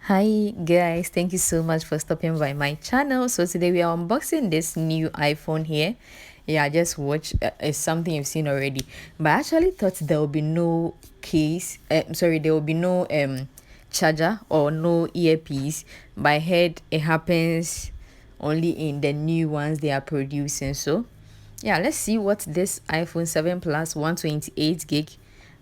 Hi guys, thank you so much for stopping by my channel. So today we are unboxing this new iPhone here. Yeah, just watch. It's something you've seen already, but I actually thought there will be no case. Sorry, there will be no charger or no earpiece. But I heard it happens only in the new ones they are producing. So yeah, let's see what this iPhone 7 Plus 128 gig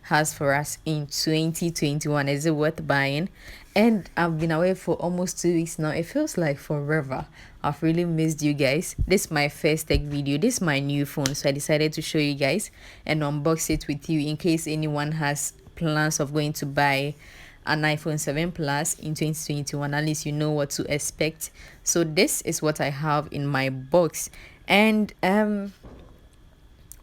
has for us in 2021. Is it worth buying? And I've been away for almost 2 weeks now. It feels like forever. I've really missed you guys. This is my first tech video. This is my new phone, so I decided to show you guys and unbox it with you in case anyone has plans of going to buy an iPhone 7 Plus in 2021. At least you know what to expect. So this is what I have in my box. And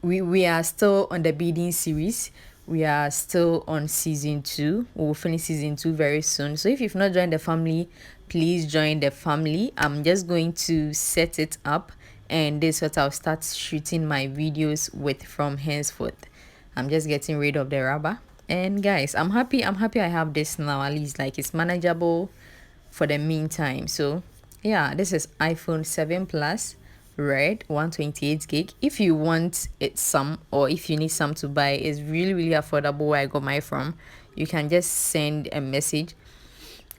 we are still on the bidding series. We are still on season 2. We will finish season 2 very soon. So if you've not joined the family, please join the family. I'm just going to set it up, and this is what I'll start shooting my videos with from henceforth. I'm just getting rid of the rubber. And guys, I'm happy I have this now. At least like it's manageable for the meantime. So yeah, this is iPhone 7 Plus red 128 gig. If you want it some, or if you need some to buy, it's really affordable where I got mine from. You can just send a message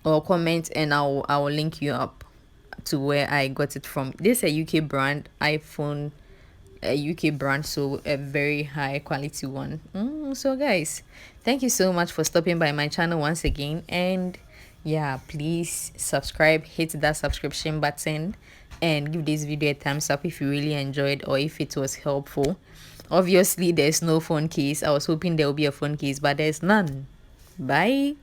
or comment, and I'll link you up to where I got it from. This is a UK brand iPhone, a UK brand, so a very high quality one. So guys, thank you so much for stopping by my channel once again. And yeah, please subscribe, hit that subscription button, and give this video a thumbs up if you really enjoyed or if it was helpful. Obviously there's no phone case. I was hoping there will be a phone case, but there's none. Bye.